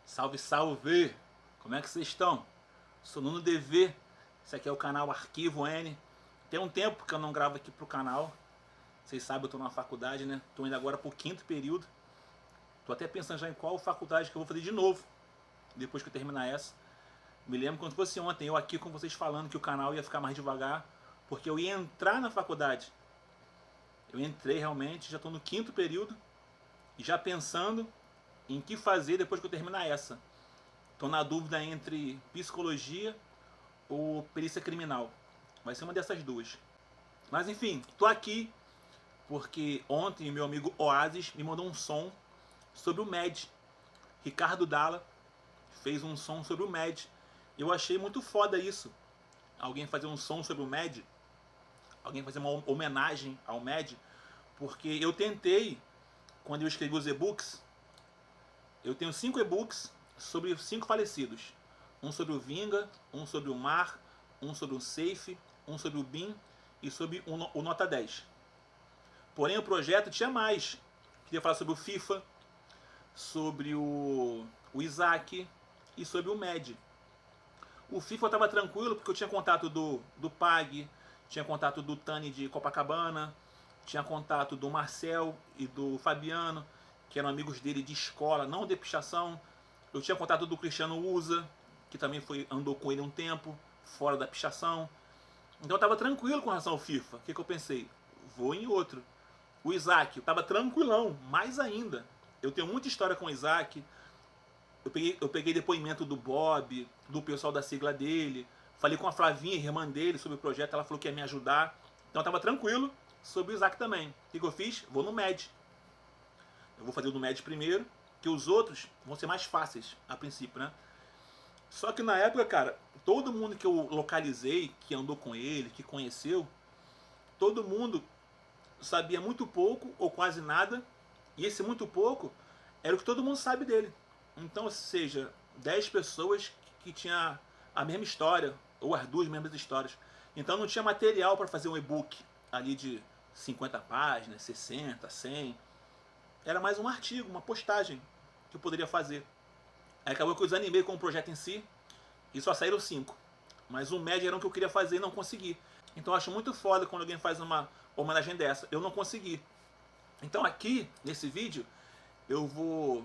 Salve, salve! Como é que vocês estão? Sou Nuno DV, esse aqui é o canal Arquivo N. Tem um tempo que eu não gravo aqui pro canal. Vocês sabem, eu tô na faculdade, né? Tô indo agora pro 5º período. Tô até pensando já em qual faculdade que eu vou fazer de novo, depois que eu terminar essa. Me lembro quando fosse ontem, eu aqui com vocês falando que o canal ia ficar mais devagar, porque eu ia entrar na faculdade. Eu entrei realmente, já tô no 5º período, e já pensando em que fazer depois que eu terminar essa. Estou na dúvida entre psicologia ou perícia criminal. Vai ser uma dessas duas. Mas enfim, estou aqui porque ontem meu amigo Oasis me mandou um som sobre o MED. Ricardo Dalla fez um som sobre o MED. Eu achei muito foda isso. Alguém fazer um som sobre o MED. Alguém fazer uma homenagem ao MED. Porque eu tentei, quando eu escrevi os e-books, eu tenho 5 e-books sobre 5 falecidos. Um sobre o Vinga, um sobre o Mar, um sobre o Safe, um sobre o BIM e sobre o Nota 10. Porém o projeto tinha mais. Queria falar sobre o FIFA, sobre o Isaac e sobre o MED. O FIFA eu estava tranquilo porque eu tinha contato do Pag, tinha contato do Tani de Copacabana, tinha contato do Marcel e do Fabiano, que eram amigos dele de escola, não de pichação. Eu tinha contato do Cristiano Usa, que também andou com ele um tempo, fora da pichação. Então eu estava tranquilo com relação ao FIFA. O que eu pensei? Vou em outro. O Isaac, eu estava tranquilão, mais ainda. Eu tenho muita história com o Isaac. Eu peguei depoimento do Bob, do pessoal da sigla dele. Falei com a Flavinha, irmã dele, sobre o projeto. Ela falou que ia me ajudar. Então eu estava tranquilo sobre o Isaac também. O que eu fiz? Vou no MED. Eu vou fazer o do MED primeiro, que os outros vão ser mais fáceis, a princípio, né? Só que na época, cara, todo mundo que eu localizei, que andou com ele, que conheceu, todo mundo sabia muito pouco ou quase nada, e esse muito pouco era o que todo mundo sabe dele. Então, ou seja, 10 pessoas que tinham a mesma história, ou as duas mesmas histórias. Então não tinha material para fazer um e-book ali de 50 páginas, 60, 100. Era mais um artigo, uma postagem que eu poderia fazer. Aí acabou que eu desanimei com o projeto em si e só saíram 5. Mas o médio era o que eu queria fazer e não consegui. Então eu acho muito foda quando alguém faz uma homenagem dessa. Eu não consegui. Então aqui, nesse vídeo, eu vou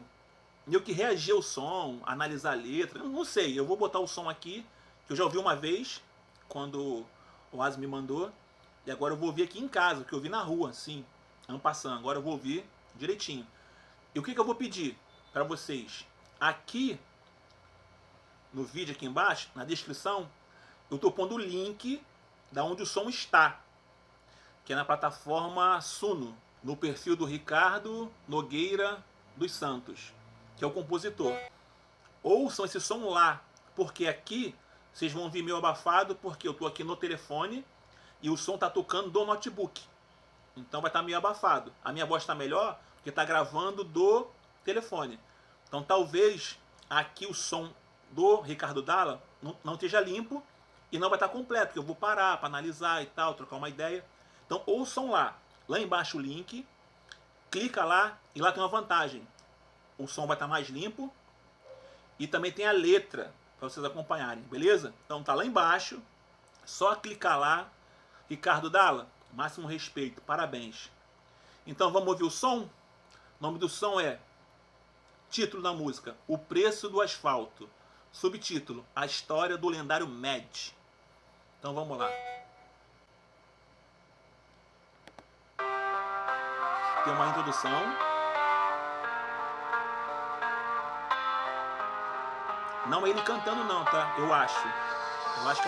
meio que reagir ao som, analisar a letra. Eu não sei, eu vou botar o som aqui, que eu já ouvi uma vez, quando o Oasis me mandou. E agora eu vou ouvir aqui em casa, que eu ouvi na rua, assim, ano passando. Agora eu vou ouvir direitinho. E o que eu vou pedir para vocês? Aqui no vídeo aqui embaixo, na descrição, eu estou pondo o link da onde o som está, que é na plataforma Suno, no perfil do Ricardo Nogueira dos Santos, que é o compositor. Ouçam esse som lá, porque aqui vocês vão ouvir meio abafado, porque eu estou aqui no telefone e o som está tocando do notebook. Então vai estar meio abafado. A minha voz está melhor porque está gravando do telefone. Então talvez aqui o som do Ricardo Dalla não esteja limpo e não vai estar completo, porque eu vou parar para analisar e tal, trocar uma ideia. Então ouçam lá. Lá embaixo o link, clica lá e lá tem uma vantagem. O som vai estar mais limpo e também tem a letra para vocês acompanharem, beleza? Então tá lá embaixo, só clicar lá. Ricardo Dalla, máximo respeito, parabéns. Então vamos ouvir o som? O nome do som é, título da música, O Preço do Asfalto. Subtítulo, A História do Lendário MED. Então vamos lá. Tem uma introdução. Não é ele cantando não, tá? Eu acho que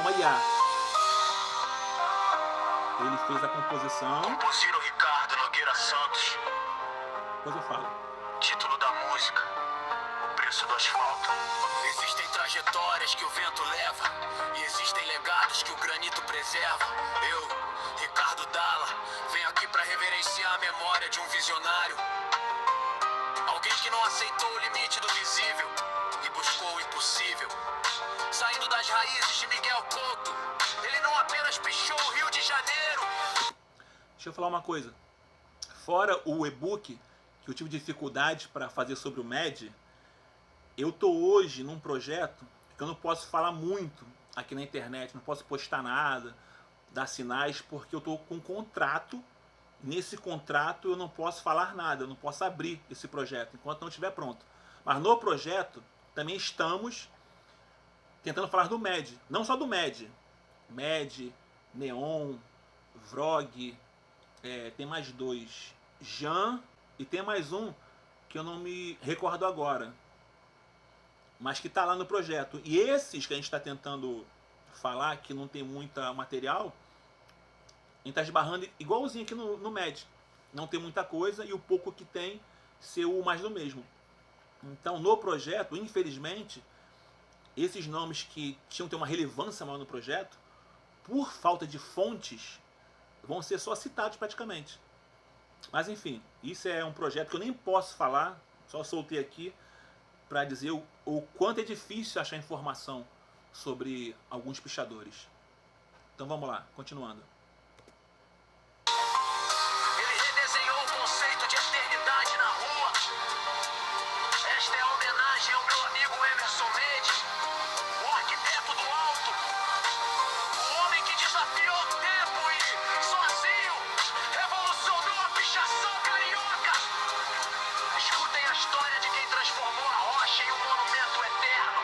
é uma IA. Ele fez a composição. Composiram Ricardo Nogueira Santos. Depois eu falo. Título da música, O Preço do Asfalto. Existem trajetórias que o vento leva e existem legados que o granito preserva. Eu, Ricardo Dalla, venho aqui pra reverenciar a memória de um visionário. Alguém que não aceitou o limite do visível e buscou o impossível. Saindo das raízes de Miguel Couto, ele não apenas pichou o Rio de Janeiro. Deixa eu falar uma coisa. Fora o e-book, que eu tive dificuldade para fazer sobre o MED, eu tô hoje num projeto que eu não posso falar muito aqui na internet, não posso postar nada, dar sinais, porque eu tô com um contrato. Nesse contrato eu não posso falar nada, eu não posso abrir esse projeto enquanto não estiver pronto. Mas no projeto também estamos tentando falar do MED, não só do MED. MED, Neon, Vrog, tem mais dois, Jan, e tem mais um que eu não me recordo agora, mas que está lá no projeto. E esses que a gente está tentando falar, que não tem muita material, a gente está esbarrando igualzinho aqui no MED. Não tem muita coisa e o pouco que tem ser o mais do mesmo. Então no projeto, infelizmente, esses nomes que tinham que ter uma relevância maior no projeto, por falta de fontes, vão ser só citados praticamente. Mas enfim, isso é um projeto que eu nem posso falar, só soltei aqui para dizer o quanto é difícil achar informação sobre alguns pichadores. Então vamos lá, continuando. Ele redesenhou o conceito de eternidade na rua. Esta é a homenagem ao meu amigo Emerson Mendes, o arquiteto do alto, o homem que desafiou o tempo e, sozinho, revolucionou a pichação carioca. Escutem a história de quem transformou a rocha em um monumento eterno.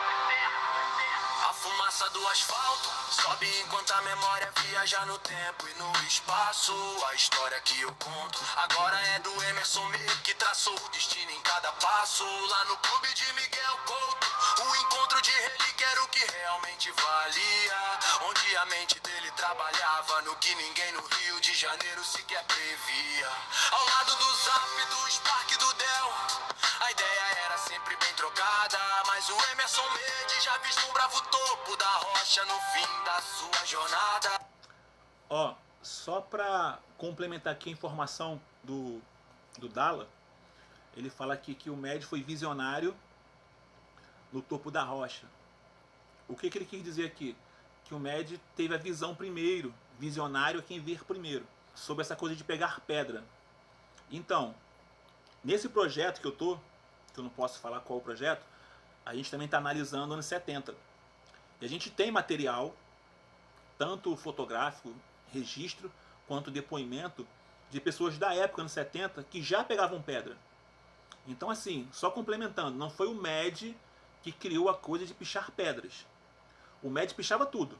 A fumaça do asfalto sobe enquanto a memória viaja no tempo e no espaço. A história que eu conto agora é do Emerson Mendes, que traçou o destino em cada passo. Lá no clube de Miguel Couto, o encontro de relíquia era o que realmente valia. Onde a mente dele trabalhava no que ninguém no Rio de Janeiro sequer previa. Ao lado do Zap, do Spark, do Del, a ideia era sempre bem trocada, mas o Emerson Mendes já vislumbrava o topo da rocha no fim da sua jornada. Ó, só para complementar aqui a informação do Dalla, ele fala aqui que o MED foi visionário no topo da rocha. O que ele quis dizer aqui? Que o MED teve a visão primeiro, visionário é quem ver primeiro, sobre essa coisa de pegar pedra. Então, nesse projeto que eu não posso falar qual é o projeto, a gente também está analisando anos 70. E a gente tem material, tanto fotográfico, registro, quanto depoimento de pessoas da época, anos 70, que já pegavam pedra. Então assim, só complementando, não foi o MED que criou a coisa de pichar pedras. O MED pichava tudo.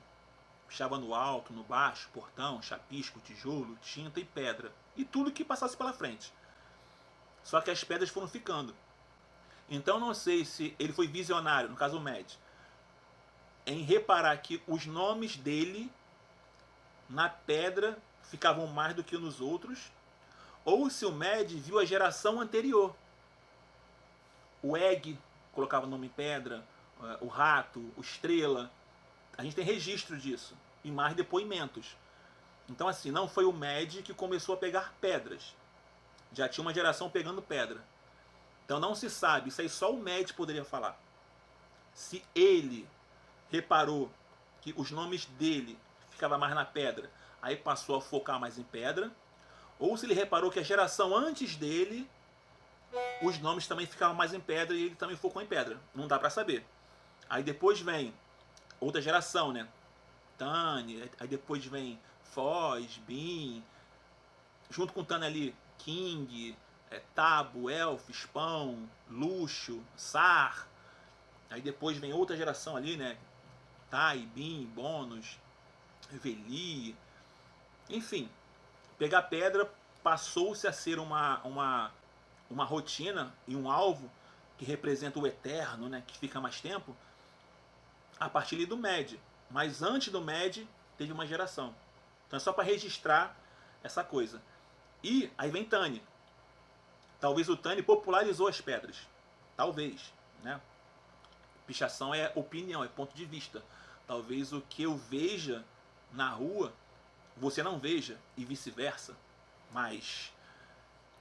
Pichava no alto, no baixo, portão, chapisco, tijolo, tinta e pedra. E tudo que passasse pela frente. Só que as pedras foram ficando. Então não sei se ele foi visionário, no caso o MED, em reparar que os nomes dele na pedra ficavam mais do que nos outros, ou se o MED viu a geração anterior. O Egg colocava nome em pedra, o Rato, o Estrela. A gente tem registro disso e mais depoimentos. Então assim, não foi o MED que começou a pegar pedras. Já tinha uma geração pegando pedra. Então não se sabe, isso aí só o MED poderia falar. Se ele reparou que os nomes dele ficavam mais na pedra, aí passou a focar mais em pedra, ou se ele reparou que a geração antes dele, os nomes também ficavam mais em pedra e ele também focou em pedra. Não dá pra saber. Aí depois vem outra geração, né? Tani, aí depois vem Foz, Bin, junto com Tani ali, King, Tabo, Elf, Spawn, Luxo, Sar. Aí depois vem outra geração ali, né? Tai, Bin, Bônus, Veli. Enfim, pegar pedra passou-se a ser uma rotina e um alvo que representa o eterno, né? Que fica mais tempo, a partir ali do MED. Mas antes do MED teve uma geração. Então é só para registrar essa coisa. E aí vem Tani. Talvez o Tani popularizou as pedras. Talvez, né? Pichação é opinião, é ponto de vista. Talvez o que eu veja na rua, você não veja, e vice-versa. Mas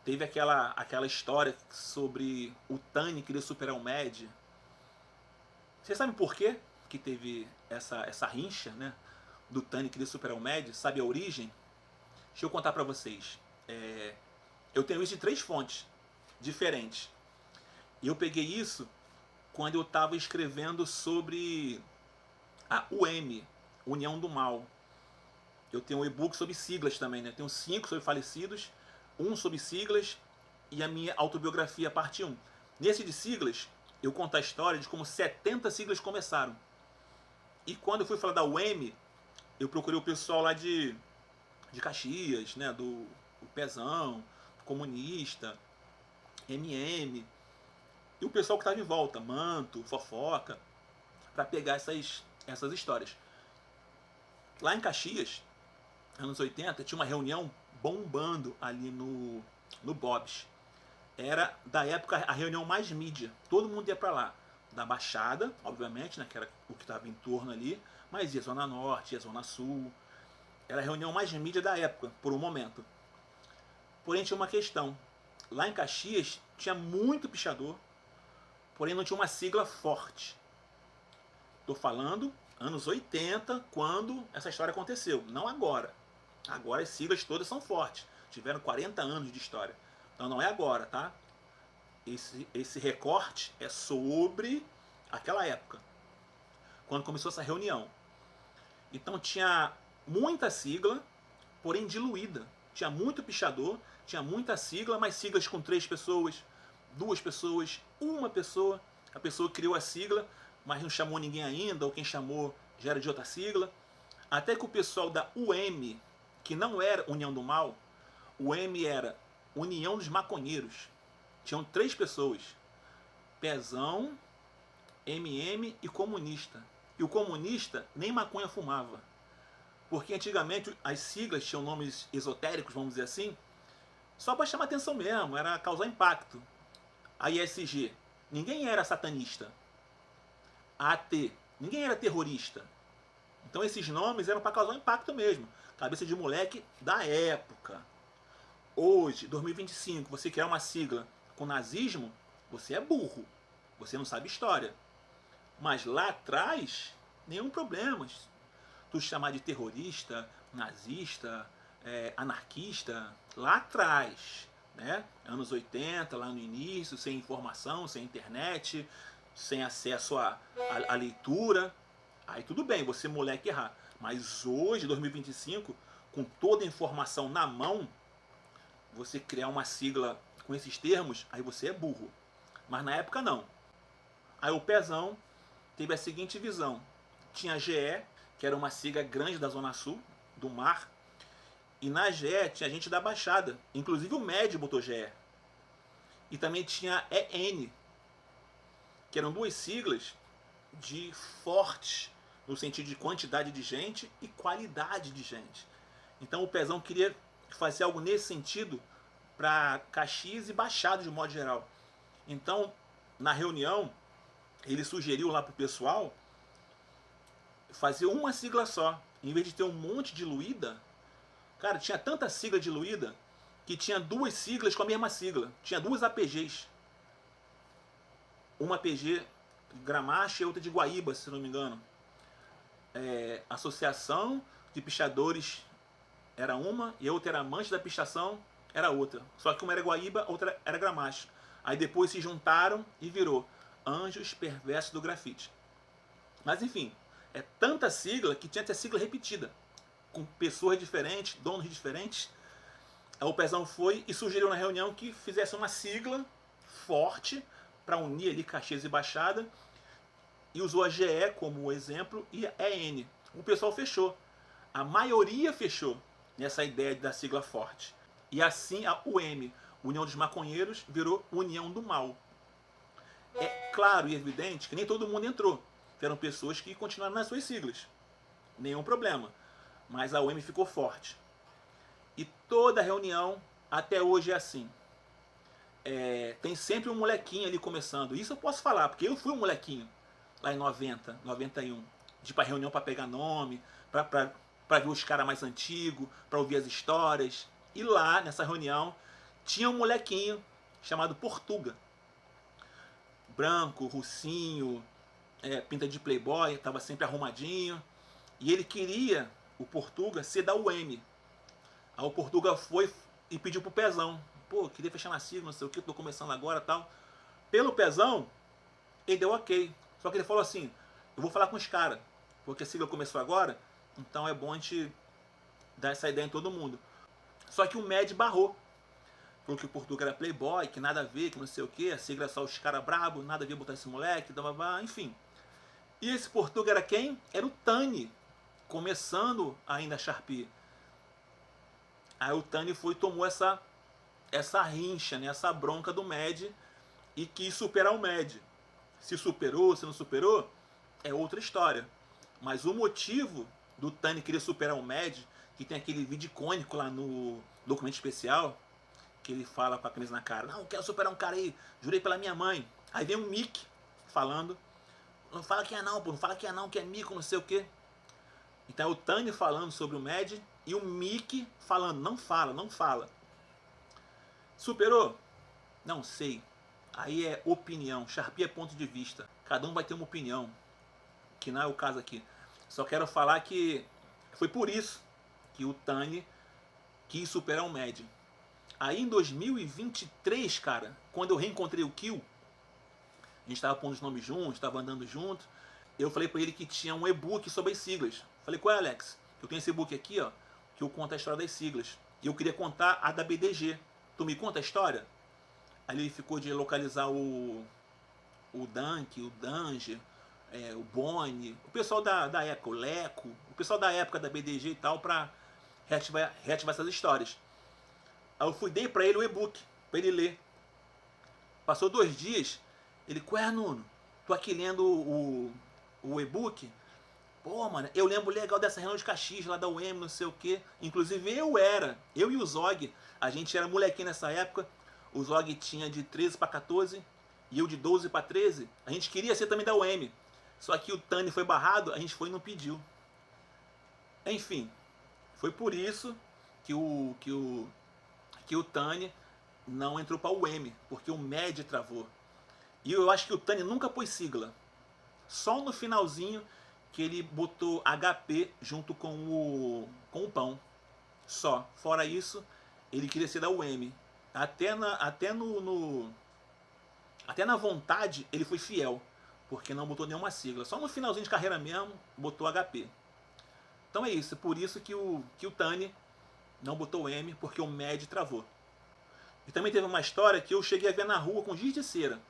teve aquela história sobre o Tani querer superar o MED. Você sabe por quê que teve essa rincha, né? Do Tani querer superar o MED? Sabe a origem? Deixa eu contar pra vocês. Eu tenho isso de 3 fontes diferentes. E eu peguei isso quando eu estava escrevendo sobre a UM, União do Mal. Eu tenho um e-book sobre siglas também, né? Tenho 5 sobre falecidos, 1 sobre siglas e a minha autobiografia, parte 1. Nesse de siglas, eu conto a história de como 70 siglas começaram. E quando eu fui falar da UM, eu procurei o pessoal lá de Caxias, né? Do Pezão, Comunista, MM, e o pessoal que estava em volta, Manto, Fofoca, para pegar essas histórias. Lá em Caxias, anos 80, tinha uma reunião bombando ali no Bob's. Era, da época, a reunião mais mídia. Todo mundo ia para lá. Da Baixada, obviamente, né, que era o que estava em torno ali, mas ia Zona Norte, ia Zona Sul. Era a reunião mais mídia da época, por um momento. Porém, tinha uma questão. Lá em Caxias, tinha muito pichador, porém não tinha uma sigla forte. Estou falando anos 80, quando essa história aconteceu, não agora. Agora as siglas todas são fortes, tiveram 40 anos de história. Então não é agora, tá? Esse recorte é sobre aquela época, quando começou essa reunião. Então tinha muita sigla, porém diluída. Tinha muito pichador, tinha muita sigla, mas siglas com 3 pessoas, 2 pessoas, 1 pessoa. A pessoa criou a sigla, mas não chamou ninguém ainda, ou quem chamou já era de outra sigla. Até que o pessoal da UM, que não era União do Mal, o M era União dos Maconheiros. Tinham 3 pessoas: Pezão, MM e Comunista. E o comunista nem maconha fumava. Porque antigamente as siglas tinham nomes esotéricos, vamos dizer assim, só para chamar atenção mesmo, era causar impacto. A ISG, ninguém era satanista. A AT, ninguém era terrorista. Então esses nomes eram para causar impacto mesmo. Cabeça de moleque da época. Hoje, 2025, você criar uma sigla com nazismo, você é burro. Você não sabe história. Mas lá atrás, nenhum problema. Tu chamar de terrorista, nazista, anarquista, lá atrás, né? Anos 80, lá no início, sem informação, sem internet, sem acesso à leitura. Aí tudo bem, você moleque errar. Mas hoje, 2025, com toda a informação na mão, você criar uma sigla com esses termos, aí você é burro. Mas na época não. Aí o Pezão teve a seguinte visão. Tinha a GE, que era uma sigla grande da Zona Sul, do mar. E na GE tinha gente da Baixada. Inclusive o MED botou GE. E também tinha EN, que eram 2 siglas de forte, no sentido de quantidade de gente e qualidade de gente. Então o Pezão queria fazer algo nesse sentido para Caxias e Baixada de modo geral. Então, na reunião, ele sugeriu lá para o pessoal fazer uma sigla só. Em vez de ter um monte diluída, cara, tinha tanta sigla diluída que tinha 2 siglas com a mesma sigla. Tinha 2 APGs. Uma APG de Gramacho e outra de Guaíba, se não me engano. Associação de Pichadores era uma e a outra era Amante da Pichação, era outra. Só que uma era Guaíba, outra era Gramacho. Aí depois se juntaram e virou Anjos Perversos do Grafite. Mas enfim, é tanta sigla que tinha até sigla repetida, com pessoas diferentes, donos diferentes. Aí o Pezão foi e sugeriu na reunião que fizesse uma sigla forte para unir ali Caxias e Baixada, e usou a GE como exemplo e a EN. O pessoal fechou. A maioria fechou nessa ideia da sigla forte. E assim a UM, União dos Maconheiros, virou União do Mal. É claro e evidente que nem todo mundo entrou. Eram pessoas que continuaram nas suas siglas. Nenhum problema. Mas a UM ficou forte. E toda reunião, até hoje, é assim. Tem sempre um molequinho ali começando. Isso eu posso falar, porque eu fui um molequinho lá em 90, 91. De ir pra reunião para pegar nome, para ver os caras mais antigos, para ouvir as histórias. E lá, nessa reunião, tinha um molequinho chamado Portuga. Branco, russinho, pinta de playboy, estava sempre arrumadinho. E ele queria, o Portuga, ser da UM. Aí o Portuga foi e pediu pro Pezão. Pô, queria fechar na sigla, não sei o que, tô começando agora e tal. Pelo Pezão, Ele deu ok. Só que ele falou assim, eu vou falar com os caras, porque a sigla começou agora, então é bom a gente dar essa ideia em todo mundo. Só que o Med barrou. Falou que o Portuga era playboy, que nada a ver, que não sei o que, a sigla é só os caras brabos, nada a ver botar esse moleque, enfim. E esse Portuga era quem? Era o Tani, começando ainda a Sharpie. Aí o Tani foi e tomou essa rincha, né, essa bronca do Med e quis superar o Med. Se superou, se não superou, é outra história. Mas o motivo do Tani querer superar o Med, que tem aquele vídeo icônico lá no documento especial, que ele fala com a camisa na cara, não, quero superar um cara aí, jurei pela minha mãe. Aí vem um Mickey falando, não fala que é não, pô, não fala que é não, que é mico, não sei o que. Então é o Tani falando sobre o Med e o Mickey falando, não fala, não fala. Superou? Não sei. Aí é opinião, Sharpie é ponto de vista. Cada um vai ter uma opinião, que não é o caso aqui. Só quero falar que foi por isso que o Tani quis superar o Med. Aí em 2023, cara, quando eu reencontrei o Kill, a gente estava pondo os nomes juntos, estava andando junto, eu falei para ele que tinha um e-book sobre as siglas. Falei, qual é, Alex? Eu tenho esse e-book aqui, ó, que eu conto a história das siglas. E eu queria contar a da BDG. Tu me conta a história? Aí ele ficou de localizar o Dunk, o Danger, o Bonnie, o pessoal da época, o Leco, o pessoal da época da BDG e tal, pra reativar essas histórias. Aí eu dei pra ele o e-book, pra ele ler. Passou 2 dias, ele, qual é, Nuno? Tô aqui lendo o e-book. Pô, mano, eu lembro legal dessa reunião de Caxias lá da UEM, não sei o que. Inclusive eu e o Zog, a gente era molequinho nessa época. O Zog tinha de 13 para 14 e eu de 12 para 13. A gente queria ser também da UEM. Só que o Tani foi barrado, a gente foi e não pediu. Enfim, foi por isso que o Tani não entrou para o UEM, porque o Med travou. E eu acho que o Tani nunca pôs sigla. Só no finalzinho que ele botou HP junto com o pão. Só. Fora isso, ele queria ser da UEM. Até na vontade ele foi fiel, porque não botou nenhuma sigla. Só no finalzinho de carreira mesmo botou HP. Então é isso, por isso que o Tani não botou M, porque o Med travou. E também teve uma história que eu cheguei a ver na rua com giz de cera,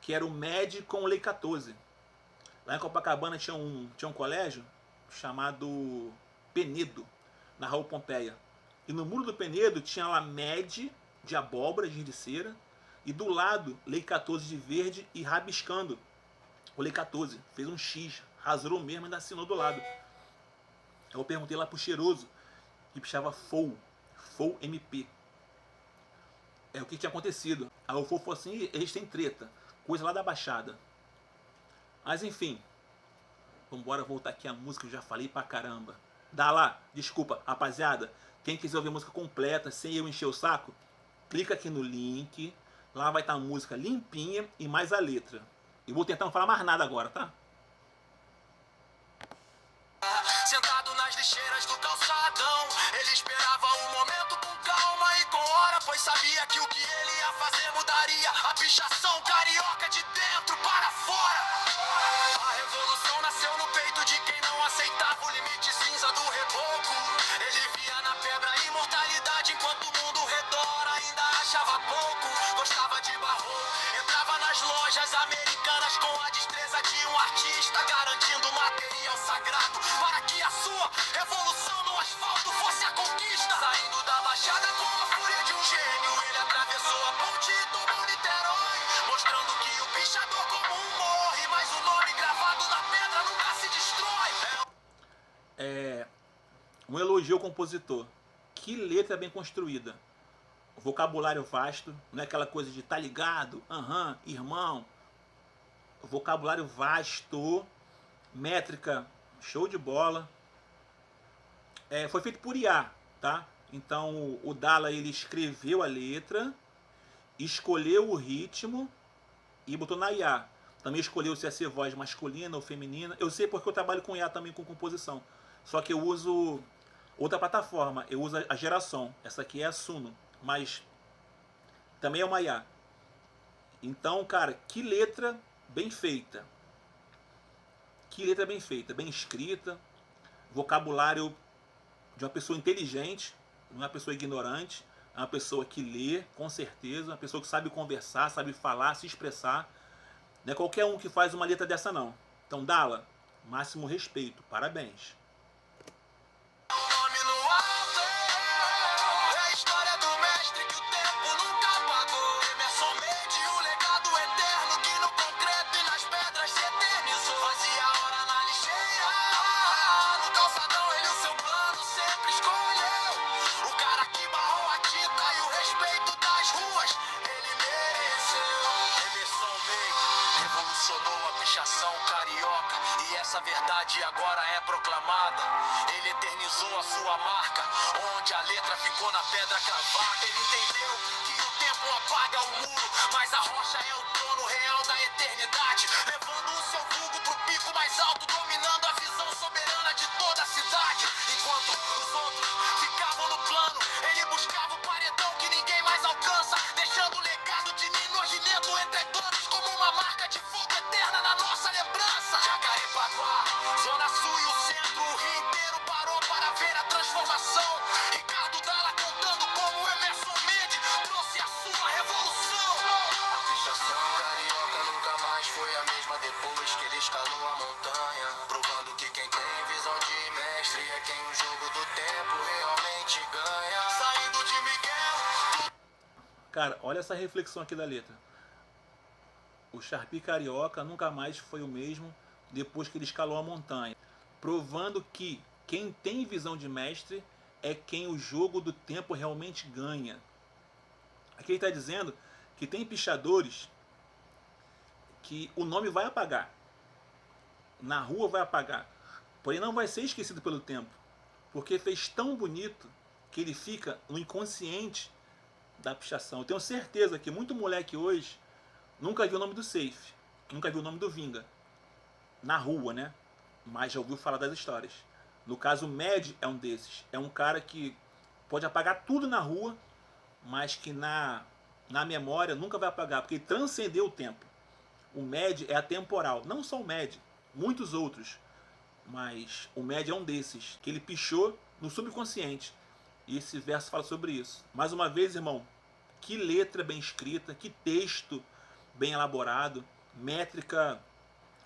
que era o Med com o Lei 14. Lá em Copacabana tinha um colégio chamado Penedo, na Rua Pompeia. E no muro do Penedo tinha lá Med de abóbora, giz de cera, e do lado Lei 14 de verde e rabiscando o Lei 14. Fez um X, rasou mesmo e ainda assinou do lado. Eu perguntei lá pro cheiroso, que pichava FOU MP. É o que tinha acontecido. Aí o FOU falou assim, eles têm treta, coisa lá da Baixada. Mas enfim, vamos voltar aqui a música que eu já falei pra caramba. Dá lá, desculpa, rapaziada, quem quiser ouvir a música completa, sem eu encher o saco, clica aqui no link, lá vai estar a música limpinha e mais a letra. E vou tentar não falar mais nada agora, tá? Sentado nas lixeiras do calçadão, ele esperava um momento com calma e com hora, pois sabia que o que ele ia fazer mudaria a pichação carioca de dentro para fora. A revolução nasceu no peito de quem não aceitava o limite cinza do reboco. Ele via na pedra a imortalidade, enquanto o mundo redor ainda achava pouco. Gostava de barroco, entrava nas lojas americanas com a destreza de um artista, garantindo material sagrado para que a sua revolução no asfalto fosse a conquista. Saindo da Baixada com a fúria de um gênio, ele atravessou a ponte e tomou Niterói, mostrando que o pichador comum morre, mas o nome gravado na pedra nunca se destrói. Um elogio ao compositor. Que letra bem construída. Vocabulário vasto, não é aquela coisa de tá ligado, aham, irmão. Vocabulário vasto, métrica show de bola. Foi feito por IA, tá? Então o Dala ele escreveu a letra, escolheu o ritmo e botou na IA. Também escolheu se ia ser voz masculina ou feminina. Eu sei porque eu trabalho com IA também, com composição. Só que eu uso outra plataforma, eu uso a Geração. Essa aqui é a Suno, mas também é uma IA. Então, cara, que letra bem feita. Que letra bem feita, bem escrita, vocabulário de uma pessoa inteligente, não é uma pessoa ignorante, é uma pessoa que lê, com certeza, uma pessoa que sabe conversar, sabe falar, se expressar. Não é qualquer um que faz uma letra dessa não. Então, Dala, máximo respeito, parabéns. Carioca, e essa verdade agora é proclamada. Ele eternizou a sua marca, onde a letra ficou na pedra cravada. Ele entendeu que o tempo apaga o muro, mas a rocha é o trono real da eternidade, levando o seu vulgo pro pico mais alto, dominando a visão soberana de toda a cidade. Enquanto os outros ficavam no plano, ele buscava o paredão que ninguém mais alcança, deixando o legado de Nino Nogento entre planos como uma marca de fogo eterna na nossa lembrança. Jacarepaguá, Zona Sul e o centro, o Rio inteiro parou para ver a transformação. Ricardo Dalla contando como Emerson Mendes trouxe a sua revolução. A pichação carioca nunca mais foi a mesma depois que ele escalou a montanha, provando que quem tem visão de mestre é quem o jogo do tempo realmente ganha. Saindo de Miguel. Cara, olha essa reflexão aqui da letra. O Sharpie carioca nunca mais foi o mesmo depois que ele escalou a montanha, provando que quem tem visão de mestre é quem o jogo do tempo realmente ganha. Aqui ele está dizendo que tem pichadores que o nome vai apagar, na rua vai apagar, porém não vai ser esquecido pelo tempo, porque fez tão bonito que ele fica no inconsciente da pichação. Eu tenho certeza que muito moleque hoje nunca viu o nome do Safe, nunca viu o nome do Vinga na rua, né? Mas já ouviu falar das histórias. No caso, o Mad é um desses. É um cara que pode apagar tudo na rua, mas que na memória nunca vai apagar, porque ele transcendeu o tempo. O Mad é atemporal. Não só o Mad, muitos outros. Mas o Mad é um desses, que ele pichou no subconsciente. E esse verso fala sobre isso. Mais uma vez, irmão, que letra bem escrita, que texto bem elaborado, métrica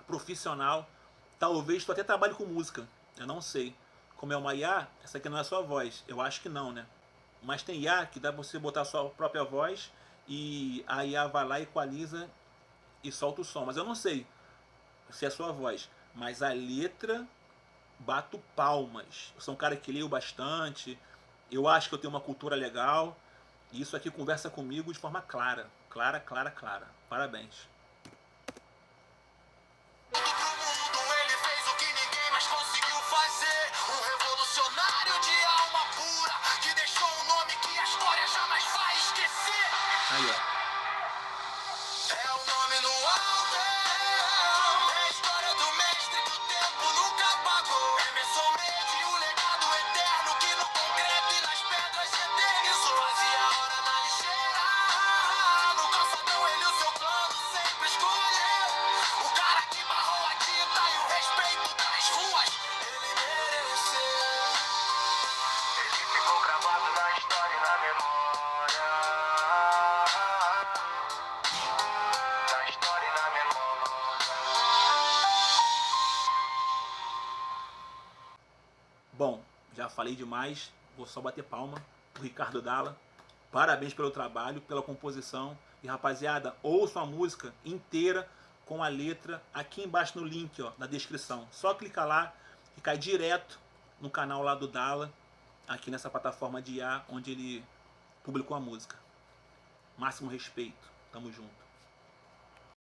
profissional. Talvez tu até trabalhe com música, eu não sei. Como é uma IA, essa aqui não é a sua voz, eu acho que não, né? Mas tem IA que dá pra você botar a sua própria voz e a IA vai lá, equaliza e solta o som. Mas eu não sei se é a sua voz. Mas a letra, bato palmas. Eu sou um cara que leio bastante, eu acho que eu tenho uma cultura legal. E isso aqui conversa comigo de forma clara. Clara, clara, clara. Parabéns. Ele fez o que ninguém mais conseguiu fazer. Um revolucionário de alma pura, que deixou um nome que a história jamais vai esquecer. Aí, ó. É o nome no alto, é a história do mestre que o tempo nunca apagou. Emerson Mendes, o legado eterno que no concreto e nas pedras se eternizou. Fazia hora na lixeira, no calçadão ele o seu plano sempre escolheu. O cara que barrou a tinta e o respeito das ruas, ele mereceu. Ele ficou gravado na história e na memória. Na história e na memória. Bom, já falei demais, vou só bater palma pro Ricardo Dalla. Parabéns pelo trabalho, pela composição. E rapaziada, ouça a música inteira com a letra aqui embaixo no link, ó, na descrição. Só clicar lá e cai direto no canal lá do Dalla, aqui nessa plataforma de IA onde ele publicou a música. Máximo respeito, tamo junto.